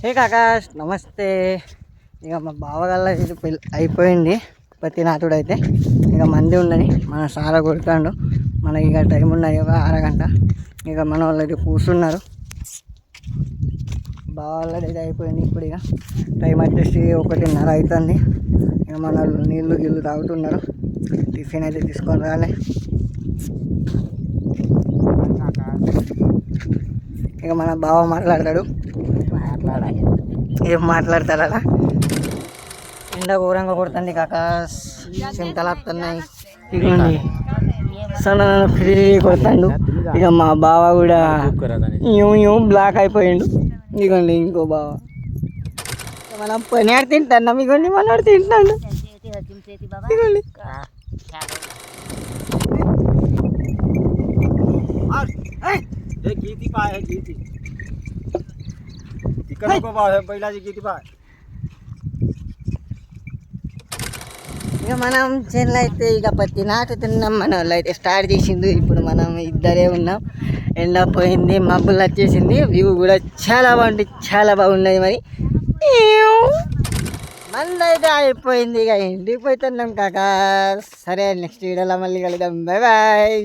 హే కాకాష్ నమస్తే. ఇక మా బావగల్ల ఇది అయిపోయింది ప్రతి నాటుడు అయితే. ఇక మంది ఉన్నది, మన సారా కొడుతాడు. మనకి ఇక టైం ఉన్నది ఒక అరగంట. ఇక మన వాళ్ళు అయితే కూర్చున్నారు. బావాళ్ళది అయితే అయిపోయింది. ఇప్పుడు ఇక టైం వచ్చేసి 1:30 అవుతుంది. ఇక మన వాళ్ళు నీళ్ళు గిళ్ళు తాగుతున్నారు. టిఫిన్ అయితే తీసుకొని రాలే. ఇక మన బావ మాట్లాడతాడు. ఏం మాట్లాడతారా? ఎండ ఘోరంగా కొడుతుంది కాక, చింతలు వస్తున్నాయి. ఇదిగోండి సన్న ఫ్రీ కొడతాడు. ఇక మా బావ కూడా బ్లాక్ అయిపోయిండు. ఇదిగోండి ఇంకో బావ. మనం పని ఆడి తింటాం. ఇగోండి మనోడు తింటాడు. ఇదిగోండి ఇక మనం చేనులో అయితే ఇక పత్తి నాటుతున్నాం. మన వాళ్ళు అయితే స్టార్ట్ చేసిండు. ఇప్పుడు మనం ఇద్దరే ఉన్నాం. ఎండ పోయింది, మబ్బులు వచ్చేసింది. వ్యూ కూడా చాలా బాగుంది, చాలా బాగున్నది. మరి మంది అయితే అయిపోయింది. ఇక ఇంటికి పోతున్నాం కాక. సరే నెక్స్ట్ వీడియోలో మళ్ళీ కలుద్దాం. Bye bye.